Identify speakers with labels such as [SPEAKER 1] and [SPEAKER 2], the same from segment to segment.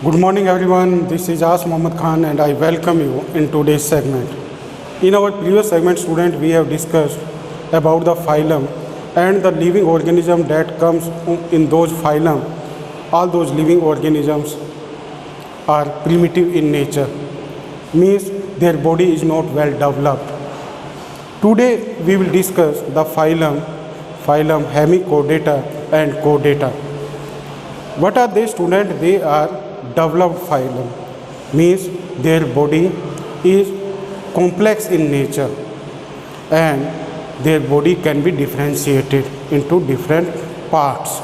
[SPEAKER 1] Good morning everyone, this is As Mohammad Khan and I welcome you in today's segment. In our previous segment student we have discussed about the phylum and the living organism that comes in those phylum. All those living organisms are primitive in nature, means their body is not well developed. Today we will discuss the phylum Hemichordata and Chordata. What are they student? They are developed phylum, means their body is complex in nature and their body can be differentiated into different parts,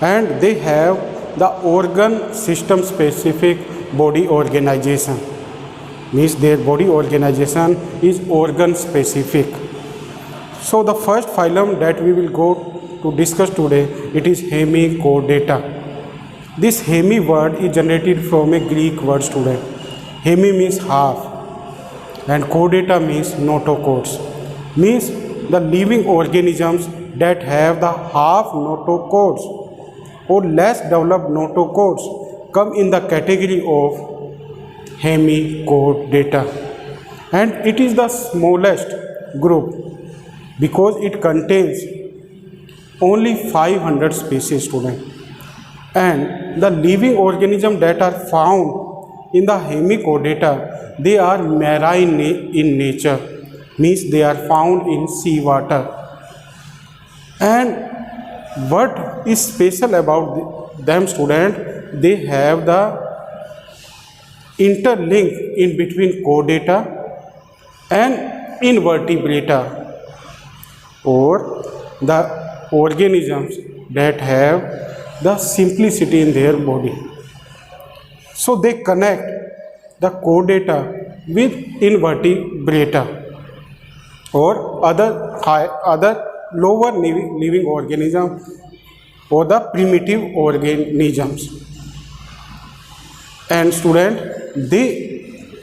[SPEAKER 1] and they have the organ system specific body organization, means their body organization is organ specific. So the first phylum that we will go to discuss today, it is Hemichordata. This hemi word is generated from a Greek word student. Hemi means half and chordata means notochords, means the living organisms that have the half notochords or less developed notochords come in the category of Hemichordata, and it is the smallest group because it contains only 500 species student. And the living organisms that are found in the Hemichordata, they are marine in nature, means they are found in sea water. And what is special about them student? They have the interlink in between chordata and invertebrata, or the organisms that have the simplicity in their body. So they connect the chordata with invertebrata or other lower living organism or the primitive organisms. And student, they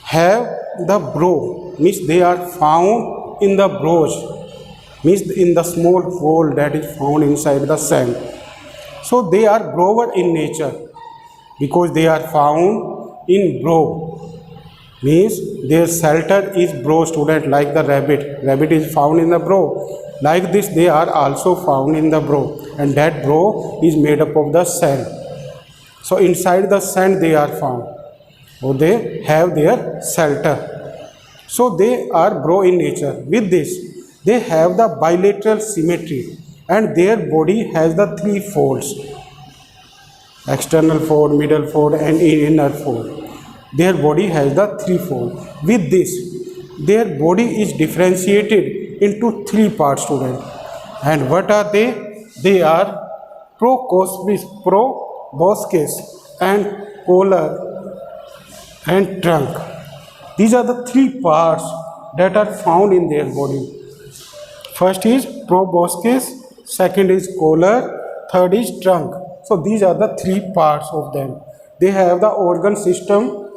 [SPEAKER 1] have the brow, means they are found in the broach, means in the small hole that is found inside the sand. So they are brower in nature because they are found in brow, means their shelter is brow student, like the rabbit is found in the brow. Like this they are also found in the brow, and that brow is made up of the sand. So inside the sand they are found, or they have their shelter. So they are brow in nature. With this they have the bilateral symmetry, and their body has the three folds: external fold, middle fold and inner fold. Their body has the three fold. With this their body is differentiated into three parts student. And what are they? They are proboscis and collar and trunk. These are the three parts that are found in their body. First is proboscis, second is collar, third is trunk. So these are the three parts of them. They have the organ system,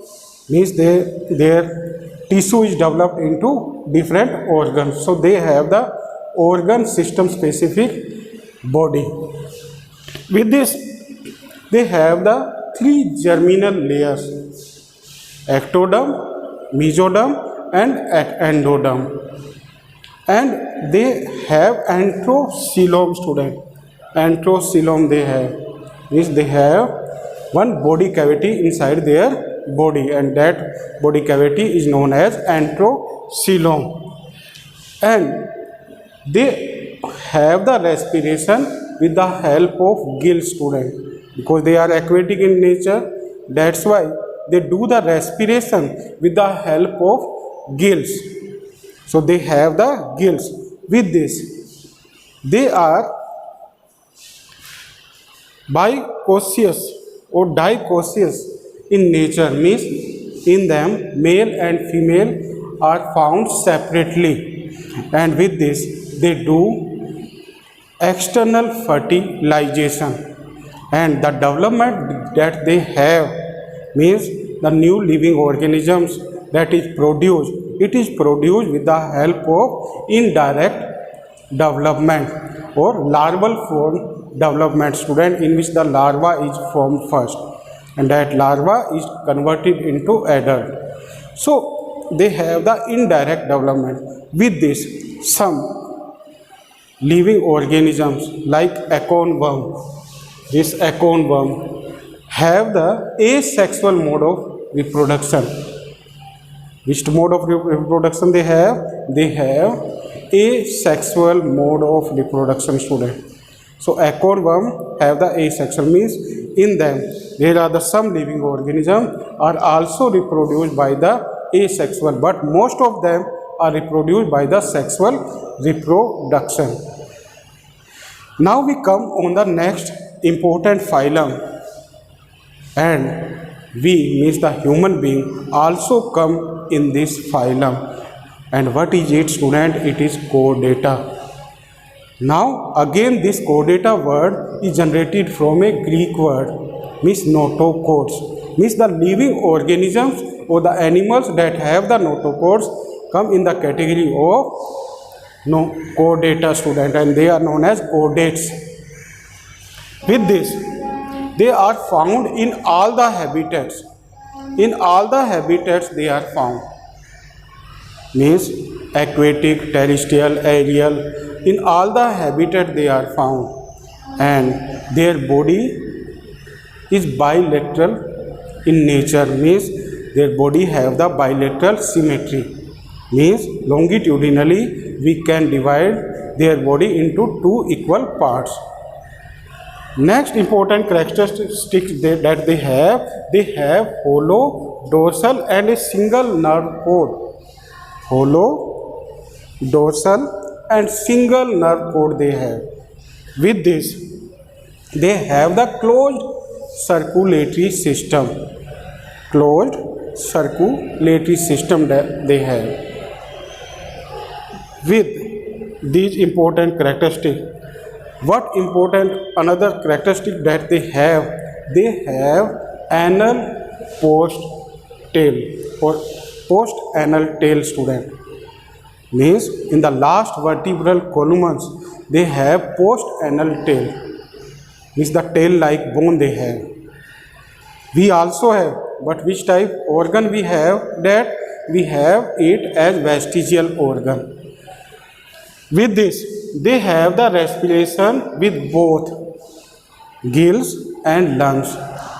[SPEAKER 1] means their tissue is developed into different organs. So they have the organ system specific body. With this they have the three germinal layers: ectoderm, mesoderm and endoderm. And they have anthocoelom student. Anthocoelom they have, means they have one body cavity inside their body, and that body cavity is known as anthocoelom. And they have the respiration with the help of gills student, because they are aquatic in nature. That's why they do the respiration with the help of gills. So they have the gills. With this they are bicoccous or dicoccous in nature, means in them male and female are found separately, and with this they do external fertilization. And the development that they have, means the new living organisms that is produced, it is produced with the help of indirect development or larval form development student, in which the larva is formed first. and that larva is converted into adult. So they have the indirect development. With this, some living organisms like acorn worm, this acorn worm have the asexual mode of reproduction. Which mode of reproduction they have? They have asexual mode of reproduction, student. So acorn worm have the asexual, means in them there are the some living organisms are also reproduced by the asexual, but most of them are reproduced by the sexual reproduction. Now we come on the next important phylum, and we, means the human being, also come in this phylum. And what is it, student? It is chordata. Now again this chordata word is generated from a Greek word, means notochords, means the living organisms or the animals that have the notochords come in the category of chordata, student, and they are known as chordates. With this, they are found in all the habitats. In all the habitats they are found, means aquatic, terrestrial, aerial. In all the habitat they are found, and their body is bilateral in nature, means their body have the bilateral symmetry, means longitudinally we can divide their body into two equal parts. Next important characteristic that they have hollow dorsal and a single nerve cord. Hollow dorsal and single nerve cord they have. With this, they have the closed circulatory system. Closed circulatory system that they have. With these important characteristics, what important another characteristic that they have anal post tail or post anal tail, student, means in the last vertebral columns they have post anal tail, means the tail like bone they have. We also have, but which type organ we have? That we have it as vestigial organ. With this, they have the respiration with both gills and lungs,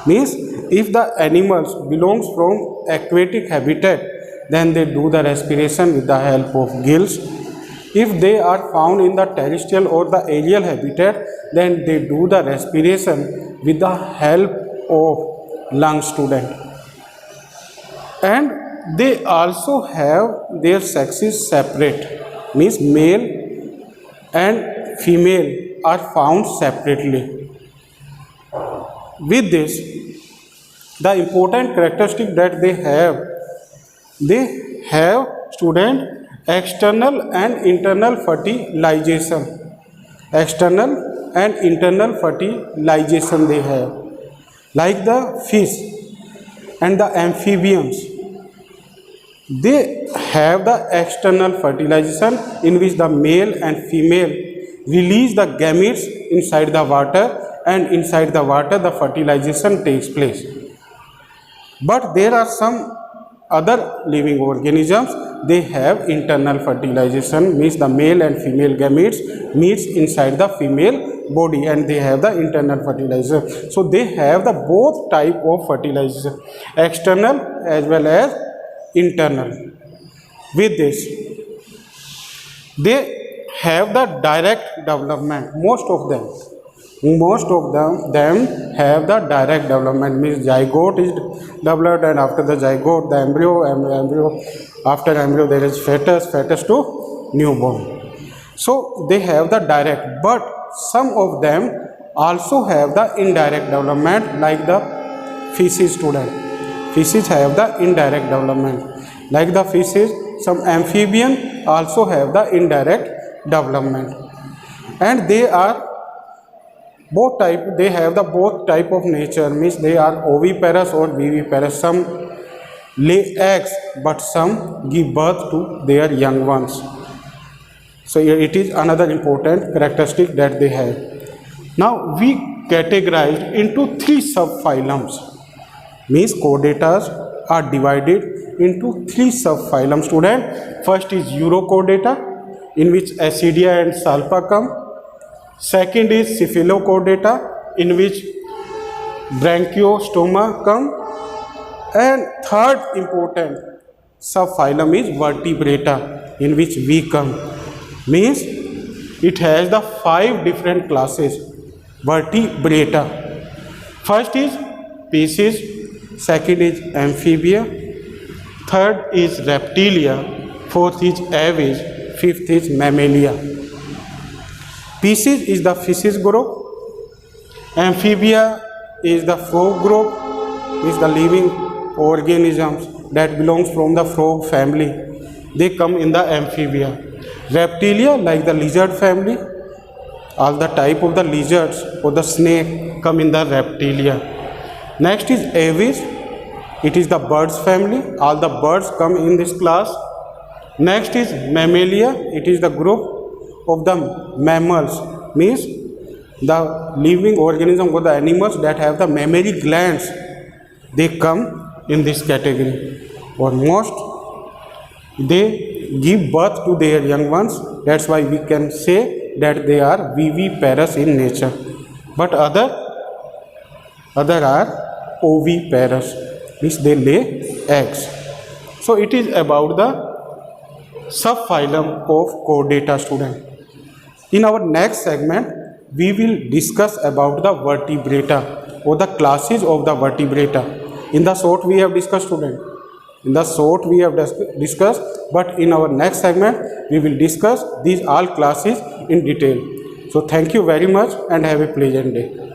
[SPEAKER 1] means if the animals belongs from aquatic habitat, then they do the respiration with the help of gills. If they are found in the terrestrial or the aerial habitat, then they do the respiration with the help of lung, student. And they also have their sexes separate, means male and female are found separately. With this, the important characteristic that they have, student, external and internal fertilization. External and internal fertilization they have, like the fish and the amphibians. They have the external fertilization in which the male and female release the gametes inside the water, and inside the water the fertilization takes place. But there are some other living organisms, they have internal fertilization, means the male and female gametes meets inside the female body and they have the internal fertilization. So they have the both type of fertilization, external as well as internal. With this, they have the direct development. Most of them have the direct development, means zygote is developed, and after the zygote the embryo, after embryo there is fetus to newborn. So they have the direct, but some of them also have the indirect development, like the fishes, student. Fishes have the indirect development, like the fishes. Some amphibian also have the indirect development, and they are both type. They have the both type of nature, means they are oviparous or viviparous. Some lay eggs, but some give birth to their young ones. So it is another important characteristic that they have. Now we categorized into three subphylums. Means chordatas are divided into three subphylum student. First is Urochordata, in which Ascidia and Salpa come. Second is Cephalochordata, in which Branchiostoma come. And third important subphylum is Vertebrata, in which we come. Means it has the 5 different classes. Vertebrata. First is Pisces, second is Amphibia, third is Reptilia, fourth is Aves, fifth is Mammalia. Pisces is the fishes group, Amphibia is the frog group, is the living organisms that belongs from the frog family. They come in the Amphibia. Reptilia, like the lizard family, all the type of the lizards or the snake come in the Reptilia. Next is Aves, it is the birds family, all the birds come in this class. Next is Mammalia, it is the group of the mammals, means the living organism or the animals that have the mammary glands, they come in this category. Or most, they give birth to their young ones, that's why we can say that they are viviparous in nature. But other are oviparous, means they lay eggs. So it is about the subphylum of Chordata student. In our next segment, we will discuss about the Vertebrata or the classes of the Vertebrata. In the short we have discussed student. In the short we have discussed, but in our next segment we will discuss these all classes in detail. So thank you very much and have a pleasant day.